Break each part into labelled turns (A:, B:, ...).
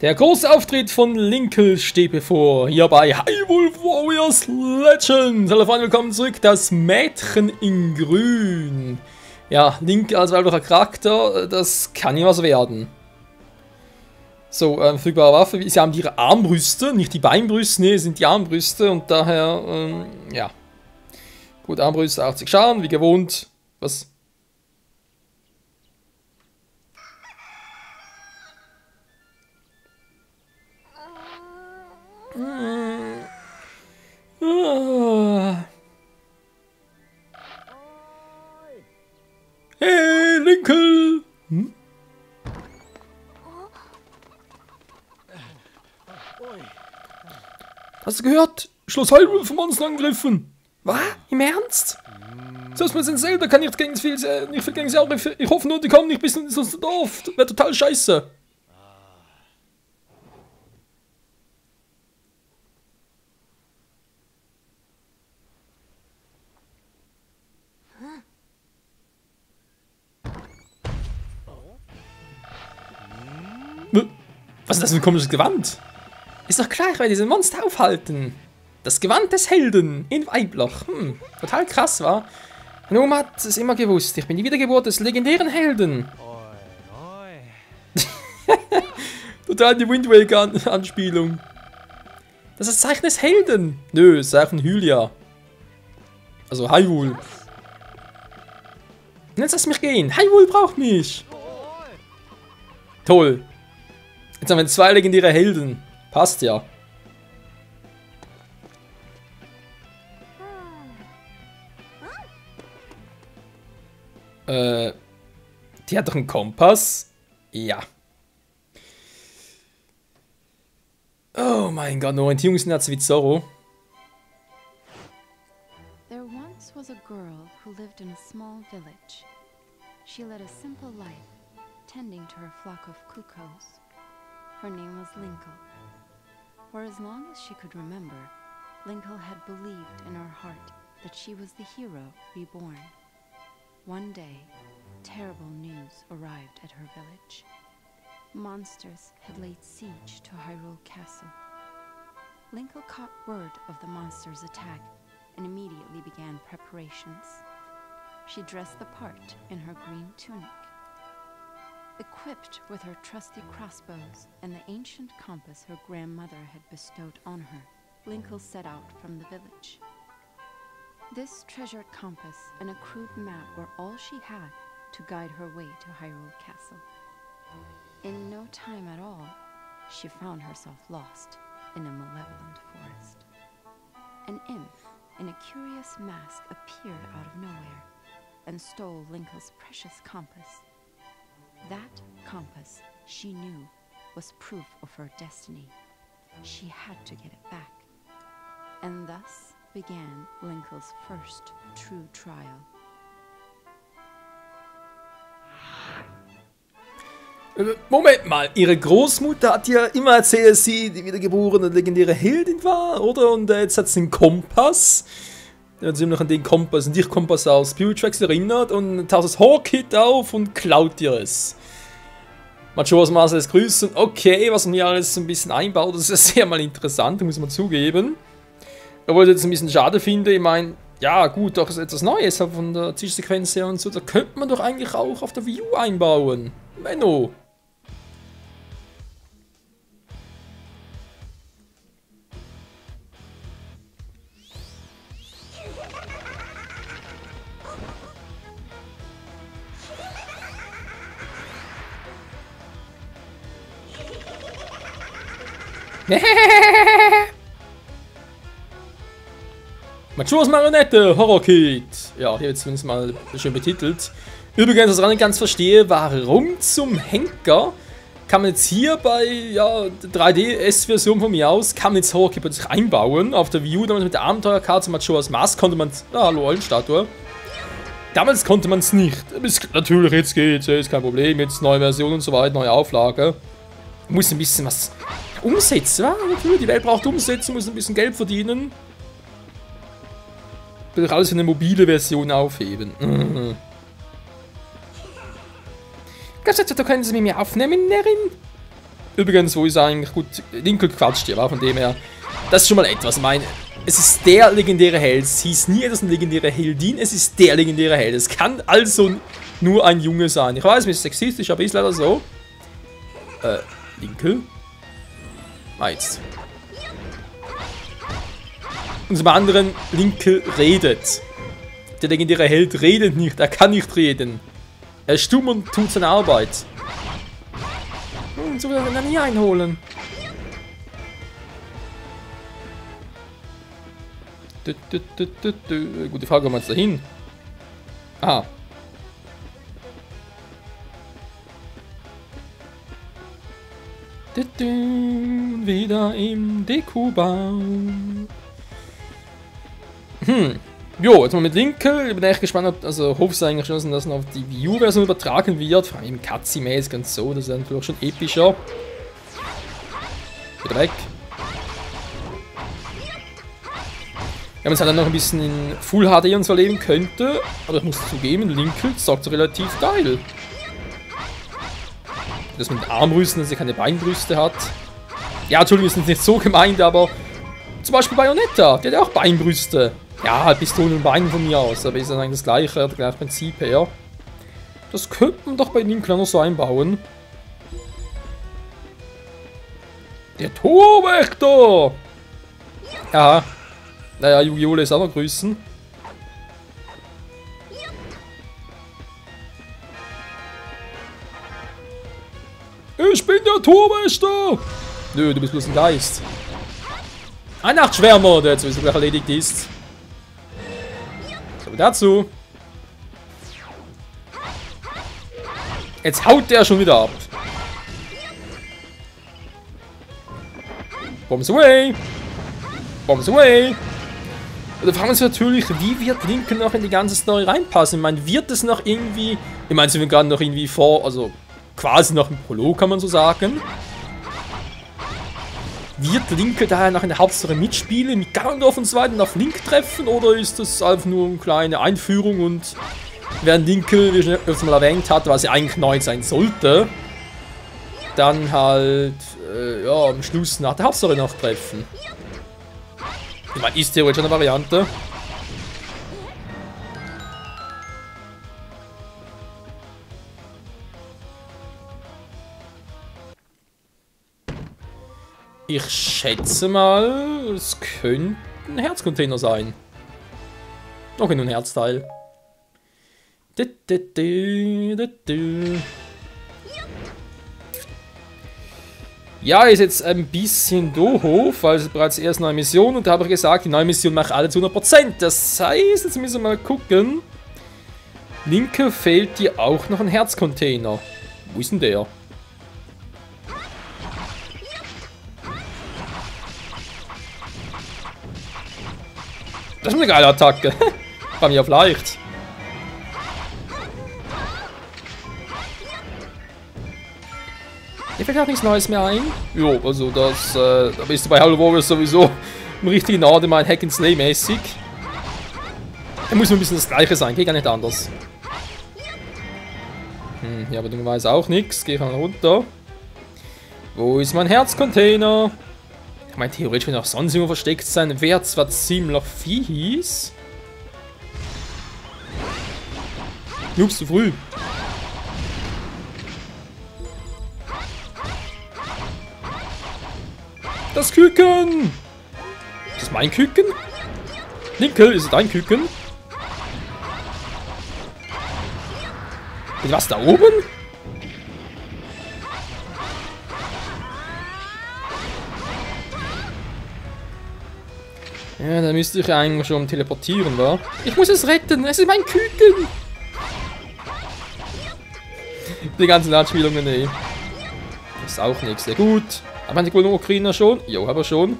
A: Der große Auftritt von Linkle steht bevor, hier bei Hyrule Warriors Legend. Hallo Freunde, willkommen zurück, das Mädchen in Grün. Ja, Link als weiblicher Charakter, das kann ja was werden. So, verfügbare Waffe, sie haben ihre Armbrüste, nicht die Beinbrüste, nee, sind die Armbrüste und daher, ja. Gut, Armbrüste, 80 Schaden, wie gewohnt. Was? Hey, Linkle! Hm? Hast du gehört? Schloss Hyrule vom Monster angegriffen. Was? Im Ernst? Selbst mit selber kann ich nicht viel gegen sie angreifen. Ich hoffe nur, die kommen nicht bis ins Dorf. Das wäre total scheiße. Was ist das für ein komisches Gewand? Ist doch klar, ich werde diese Monster aufhalten. Das Gewand des Helden in Weibloch. Total krass, wa? Meine Oma hat es immer gewusst. Ich bin die Wiedergeburt des legendären Helden. Total die Wind Waker Anspielung. Das ist das Zeichen des Helden. Nö, das Zeichen Hylia. Also Hyrule. Jetzt lass mich gehen. Hyrule braucht mich. Toll. Jetzt haben wir 2 legendäre Helden. Passt ja. Die hat doch einen Kompass? Ja. Oh mein Gott, Orientierungssnatz wie Zorro.
B: There once was a girl who lived in a small village. She led a simple life, tending to her flock of cuckoos. Her name was Linkle. For as long as she could remember, Linkle had believed in her heart that she was the hero reborn. One day, terrible news arrived at her village. Monsters had laid siege to Hyrule Castle. Linkle caught word of the monsters' attack and immediately began preparations. She dressed the part in her green tunic. Equipped with her trusty crossbows and the ancient compass her grandmother had bestowed on her, Linkle set out from the village. This treasured compass and a crude map were all she had to guide her way to Hyrule Castle. In no time at all, she found herself lost in a malevolent forest. An imp in a curious mask appeared out of nowhere and stole Linkle's precious compass. That compass, she knew, was proof of her destiny. She had to get it back. And thus began Linkle's first true trial.
A: Moment mal, ihre Großmutter hat ja immer erzählt, dass sie die wiedergeborene legendäre Heldin war, oder? Und jetzt hat sie einen Kompass. Dann hat sie noch an den Kompass, an den Kompass aus Spirit Tracks erinnert und taucht das Hawk-Kit auf und klaut ihr es. Majora's Mask lässt grüßen. Okay, was man hier alles ein bisschen einbaut, das ist ja sehr mal interessant, muss man zugeben. Obwohl ich das jetzt ein bisschen schade finde, ich meine, ja gut, doch ist etwas Neues von der Zwischensequenz her und so, da könnte man doch eigentlich auch auf der Wii U einbauen. Menno. Majora's Marionette, Horror-Kit. Ja, hier wird zumindest mal schön betitelt. Übrigens, was ich nicht ganz verstehe, warum zum Henker kann man jetzt hier bei, ja, 3DS-Version von mir aus, kann man jetzt Horror-Kit bei sich einbauen. Auf der Wii U, damals mit der Abenteuerkarte Majora's Mask konnte man, ja, hallo, Eulenstatue. Damals konnte man es nicht. Natürlich, jetzt geht's, ist kein Problem, jetzt neue Version und so weiter, neue Auflage. Muss ein bisschen was umsetzen, ja? Natürlich, die Welt braucht Umsetzung, muss ein bisschen Geld verdienen. Ich will doch alles für eine mobile Version aufheben. Glaubst du, du könntest mit mir aufnehmen, Nerin? Übrigens, wo ist er eigentlich? Gut, Lincoln quatscht hier, war von dem her. Das ist schon mal etwas. Ich meine, es ist der legendäre Held. Es hieß nie, es ist eine legendäre Heldin. Es ist der legendäre Held. Es kann also nur ein Junge sein. Ich weiß, es ist sexistisch, aber ist leider so. Lincoln? Jetzt. Und zum anderen, Lincoln redet. Der legendäre Held redet nicht, er kann nicht reden. Er ist stumm und tut seine Arbeit. So will er ihn nie einholen. Gute Frage, wo man jetzt dahin? Aha. Wieder im Dekobaum. Jo, jetzt mal mit Lincoln. Ich bin echt gespannt, ob, also hoffe es eigentlich schon, dass noch auf die Wii U-Version übertragen wird. Vor allem im Cutscene-mäßig und so, das ist natürlich schon epischer. Wieder weg. Wenn man es halt dann noch ein bisschen in Full HD und so erleben könnte, aber ich muss zugeben, Lincoln sagt so relativ geil. Das mit den Armbrüsten, dass er keine Beinbrüste hat. Ja, Entschuldigung, ist nicht so gemeint, aber zum Beispiel Bayonetta, die hat ja auch Beinbrüste. Ja, halt Pistolen und Beinen von mir aus, aber ist dann eigentlich das gleiche, das gleiche Prinzip her. Das könnte man doch bei Lincoln noch so einbauen. Der Torwächter! Ja. Naja, Yu-Gi-Oh! Lässt auch noch grüßen. Ich bin der Torwächter! Nö, du bist bloß ein Geist. Ein Nachtschwärmer, der jetzt sowieso gleich erledigt ist. So, dazu. Jetzt haut der schon wieder ab. Bombs away! Bombs away! Und da fragen wir uns natürlich, wie wird Lincoln noch in die ganze Story reinpassen? Ich meine, wird es noch irgendwie... Ich meine, sie sind gerade noch irgendwie vor... Also quasi noch im Prolog, kann man so sagen. Wird Lincoln daher noch in der Hauptstory mitspielen, mit Ganondorf und so weiter und auf Link treffen? Oder ist das einfach nur eine kleine Einführung und während Lincoln, wie ich schon mal erwähnt hatte, was ja eigentlich neu sein sollte, dann halt, ja, am Schluss nach der Hauptstory noch treffen? Ich meine, ist theoretisch eine Variante. Ich schätze mal, es könnte ein Herzcontainer sein. Okay, nur ein Herzteil. Ja, ist jetzt ein bisschen doof, weil es bereits die erste neue Mission und da habe ich gesagt, die neue Mission mache alle zu 100%. Das heißt, jetzt müssen wir mal gucken. Linke fehlt dir auch noch ein Herzcontainer. Wo ist denn der? Das ist eine geile Attacke. Bei mir auf leicht. Mir fällt auch nichts Neues mehr ein. Jo, also das, da bist du bei Halo Warriors sowieso im richtigen Ort, mein Hack and Slay mäßig. Da muss nur ein bisschen das gleiche sein, geht gar nicht anders. Hier aber dummerweise auch nichts. Gehe ich mal runter. Wo ist mein Herzcontainer? Ich meine, theoretisch wenn auch sonst irgendwo versteckt sein, wäre zwar ziemlich fies. Ups, zu früh. Das Küken! Ist das mein Küken? Lincoln, ist es dein Küken? Was da oben? Ja, da müsste ich eigentlich schon teleportieren, wa? Ich muss es retten, es ist mein Küken! Die ganzen Anspielungen, ey. Das ist auch nichts, sehr gut. Aber die Okrina schon? Jo, aber schon.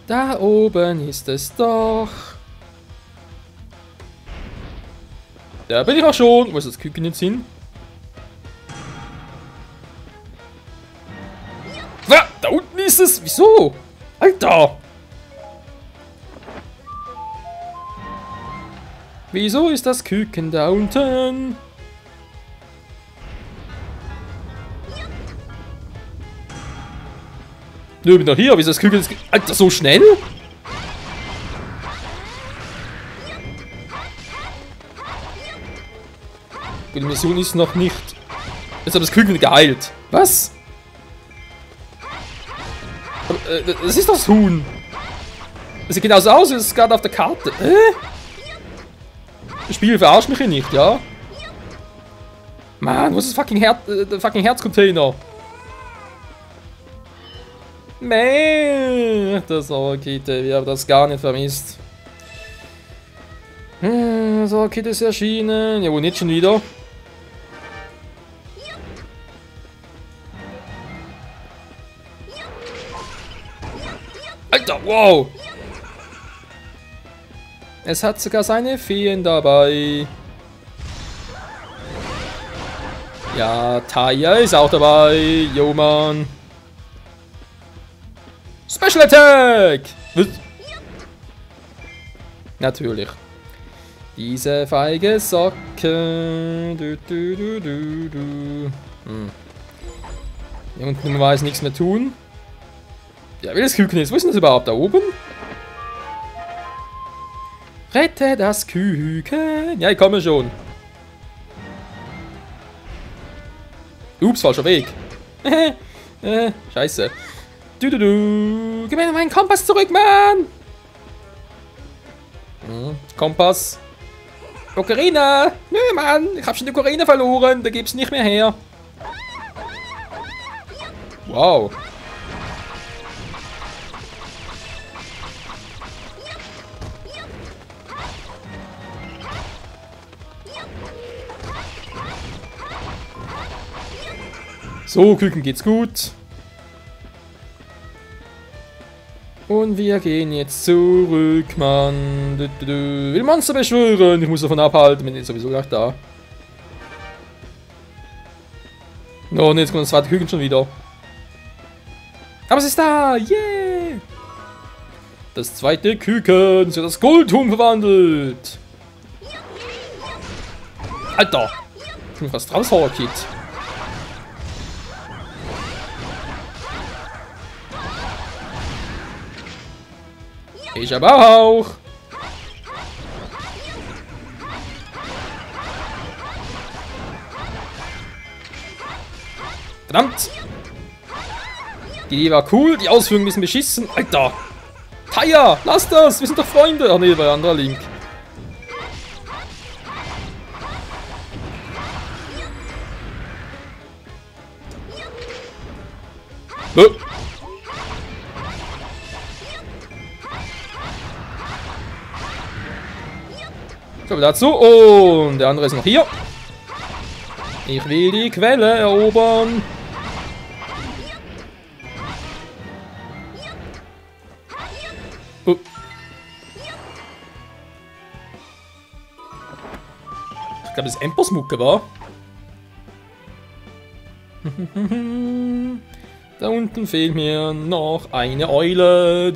A: Da oben ist es doch. Da bin ich auch schon. Wo ist das Küken jetzt hin? Da unten ist es. Wieso? Alter! Wieso ist das Küken da unten? Nö, bin noch hier. Wieso das Küken? Alter, so schnell? Die Mission ist noch nicht. Jetzt hat das Küken geheilt. Was? Aber, das ist das Huhn. Das sieht genauso aus, wie es gerade auf der Karte. Das Spiel verarscht mich hier nicht, ja? Mann, wo ist das fucking der fucking Herzcontainer? Meh, das Rakete, wir haben das gar nicht vermisst. Das Rakete ist erschienen. Ja, wo nicht schon wieder? Alter, wow! Es hat sogar seine Feen dabei. Ja, Taya ist auch dabei. Yo, Mann. Special Attack! Was? Natürlich. Diese feige Socke. Hier unten kann man jetzt nichts mehr tun. Ja, wie das Küken ist. Wo ist denn das überhaupt? Da oben? Rette das Küken. Ja, ich komme schon. Ups, falscher Weg. Scheiße. Gib mir meinen Kompass zurück, Mann! Kompass. Ocarina! Nö, Mann! Ich hab schon die Ocarina verloren. Da gibt's nicht mehr her. Wow. So, Küken geht's gut. Und wir gehen jetzt zurück, Mann. Will Monster beschwören. Ich muss davon abhalten, bin jetzt sowieso gleich da. No, und jetzt kommt das zweite Küken schon wieder. Aber es ist da! Yeah! Das zweite Küken ist in das Goldhuhn verwandelt. Alter! Ich bin fast raushauen, Kid. Ich aber auch. Verdammt. Die Idee war cool, die Ausführung ein bisschen beschissen. Alter. Taya, lass das. Wir sind doch Freunde. Ach nee, war ein anderer Link. So, dazu. Und der andere ist noch hier. Ich will die Quelle erobern. Oh. Ich glaube, das Empers Mucke war. Da unten fehlt mir noch eine Eule.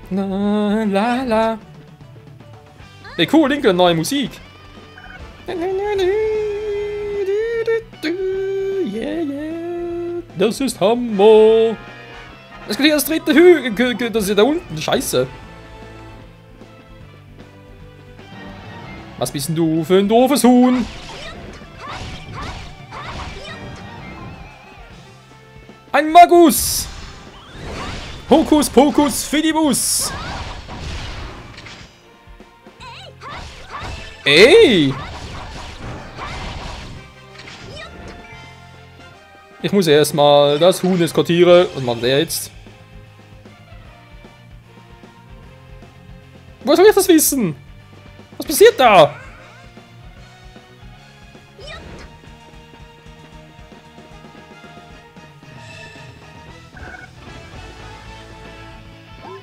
A: La la la. Ey, cool, Linke, neue Musik. Yeah, yeah. Das ist Hammer. Das geht hier das dritte Hü. Das ist ja da unten. Scheiße. Was bist denn du für ein doofes Huhn? Ein Magus. Hokus Pokus Fidibus. Ey! Ich muss erstmal das Huhn eskortieren. Was macht der jetzt? Woher soll ich das wissen? Was passiert da?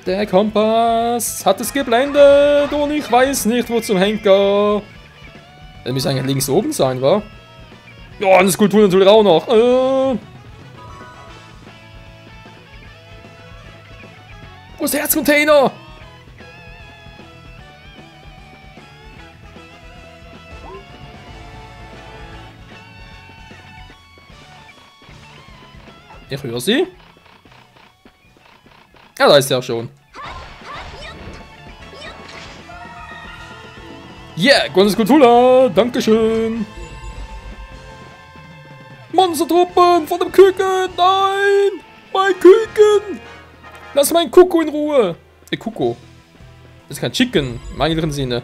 A: Der Kompass hat es geblendet und ich weiß nicht, wo zum Henker. Er müsste eigentlich links oben sein, wa? Ja, eine Skulptur natürlich auch noch. Wo ist der Herzcontainer? Ich höre sie. Ja, da ist sie auch schon. Yeah, Gones Kultula, dankeschön. Monstertruppen von dem Küken, nein! Mein Küken! Lass meinen Kuckuck in Ruhe. Kuckuck. Das ist kein Chicken, im eigentlichen Sinne.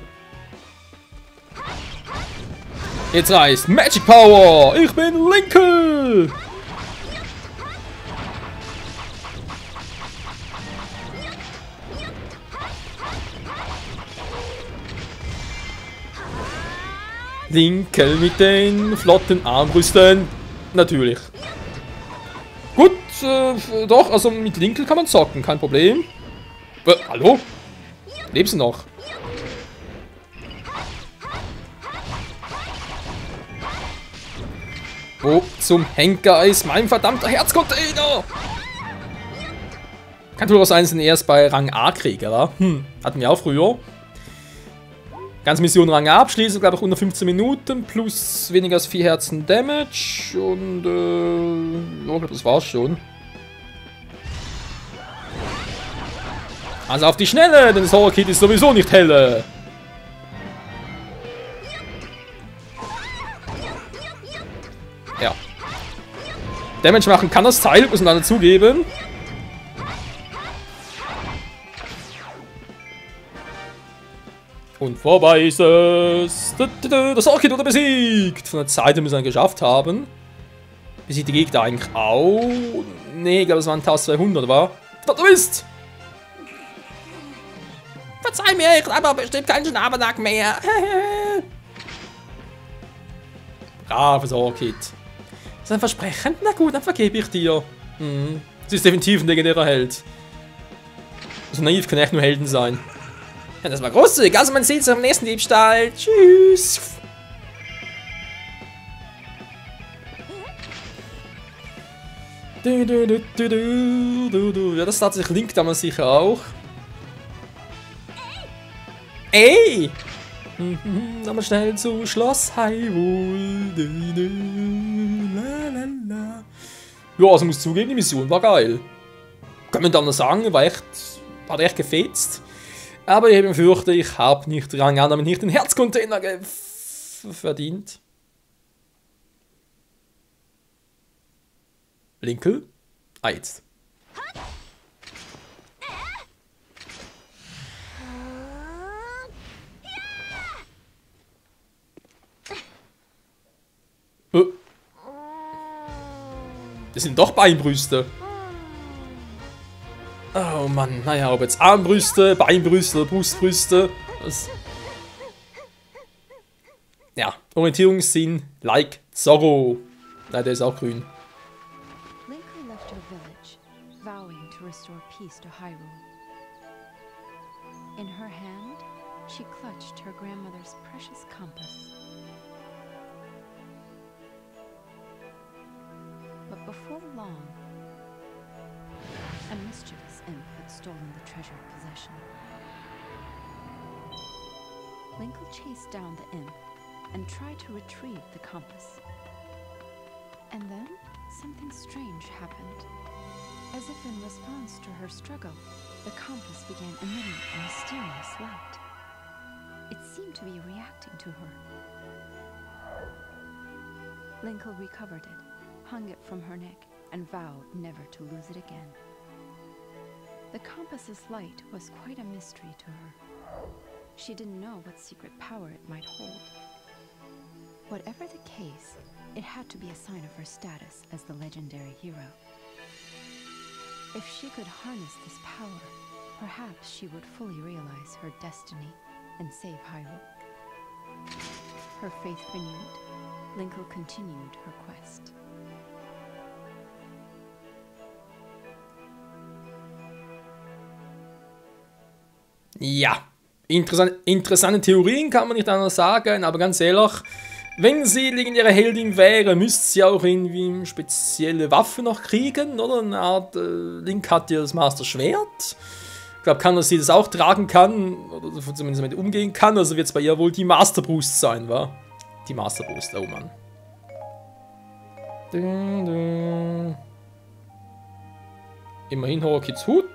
A: Jetzt reißt Magic Power! Ich bin Linkle! Linkle mit den flotten Armbrüsten. Natürlich. Gut, doch, also mit Linkle kann man zocken, kein Problem. Hallo? Lebst du noch? Wo zum Henker ist mein verdammter Herzcontainer? Kann durchaus eins erst bei Rang A kriegen, oder? Hatten wir auch früher. Ganze Mission Rang A abschließen, glaube ich, unter 15 Minuten, plus weniger als 4 Herzen Damage und ja, ich glaube, das war's schon. Also auf die Schnelle, denn das Horror-Kit ist sowieso nicht helle. Ja. Damage machen kann das Teil, muss man dann dazugeben. Und vorbei ist es. Das Horror-Kit wurde besiegt. Von der Zeit müssen wir geschafft haben. Besiegt die Gegner eigentlich auch? Nee, ich glaube, es waren 1200, war? Du bist! Verzeih mir, ich habe bestimmt keinen Schnabernack mehr. Braves Horror-Kit. Ist das ein Versprechen? Na gut, dann vergebe ich dir. Sie ist definitiv ein legendärer Held. So naiv kann echt nur Helden sein. Ja, das war großzügig. Also man sieht es am nächsten Diebstahl. Tschüss. Ja, das hat sich Link damals sicher auch. Ey! Aber schnell zu Schloss Hyrule. Ja, also muss zugeben, die Mission war geil. Kann man dann sagen, hat echt gefetzt. Aber ich befürchte, ich habe nicht Rang A, damit nicht den Herzcontainer verdient. Linkle? Ah, jetzt. Das sind doch Beinbrüste. Oh Mann, naja, ob jetzt Armbrüste, Beinbrüste oder Brustbrüste. Das ja, Orientierungssinn, like Zorro. Nein, der ist auch grün.
B: Linkle left her village, vowing to restore peace to Hyrule. In her hand, she clutched her grandmother's precious compass. But before long, a mischievous imp had stolen the treasured possession. Linkle chased down the imp and tried to retrieve the compass. And then something strange happened. As if in response to her struggle, the compass began emitting a mysterious light. It seemed to be reacting to her. Linkle recovered it, hung it from her neck, and vowed never to lose it again. The compass's light was quite a mystery to her. She didn't know what secret power it might hold. Whatever the case, it had to be a sign of her status as the legendary hero. If she could harness this power, perhaps she would fully realize her destiny and save Hyrule. Her faith renewed, Linkle continued her quest.
A: Ja, interessante Theorien kann man nicht anders sagen, aber ganz ehrlich, wenn sie legendäre Heldin wäre, müsste sie auch irgendwie spezielle Waffen noch kriegen, oder? Eine Art, Link hat ja das Master Schwert. Ich glaube, dass sie das auch tragen kann, oder zumindest damit umgehen kann, also wird es bei ihr wohl die Master Brust sein, wa? Die Master Brust, oh Mann. Immerhin Horokids Hut.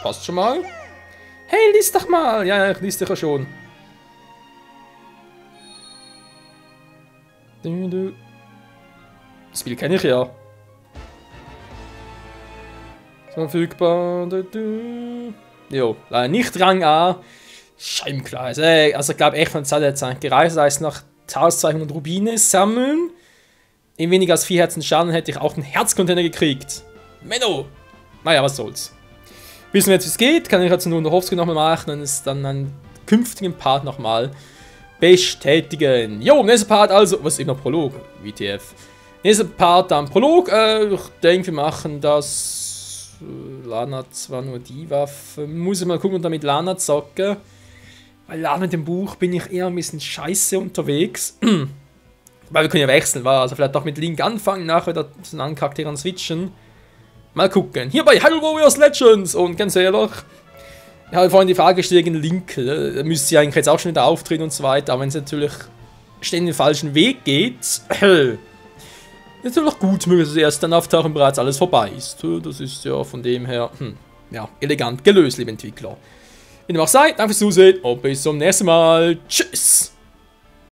A: Passt schon mal. Hey, lies doch mal. Ja, ich lies dich ja schon. Das Spiel kenne ich ja. Verfügbar. Jo, leider nicht Rang A. Scheibenklar. Also ich glaube echt von Zeit jetzt gereist, heißt nach 1200 Rubine sammeln. In weniger als 4 Herzen Schaden hätte ich auch einen Herzcontainer gekriegt. Menno! Naja, was soll's. Wissen wir jetzt, wie es geht, kann ich jetzt nur noch Hofsky nochmal machen und es dann einen künftigen Part nochmal bestätigen. Jo, nächster Part also, was ist eben noch Prolog? WTF. Nächster Part dann Prolog. Ich denke, wir machen das. Lana zwar nur die Waffe. Muss ich mal gucken und damit Lana zocken. Weil Lana mit dem Buch bin ich eher ein bisschen scheiße unterwegs. Weil wir können ja wechseln, also vielleicht auch mit Link anfangen, nachher wieder zu den anderen Charakteren switchen. Mal gucken. Hier bei Hyrule Warriors Legends und ganz ehrlich, ich habe vorhin die Frage gestellt gegen Link, müsste sie eigentlich jetzt auch schon wieder auftreten und so weiter, aber wenn es natürlich ständig den falschen Weg geht, ist natürlich gut möglich, dass erst dann auftauchen bereits alles vorbei ist. Das ist ja von dem her, ja, elegant gelöst, liebe Entwickler. Wie dem auch sei, danke fürs Zusehen und bis zum nächsten Mal. Tschüss!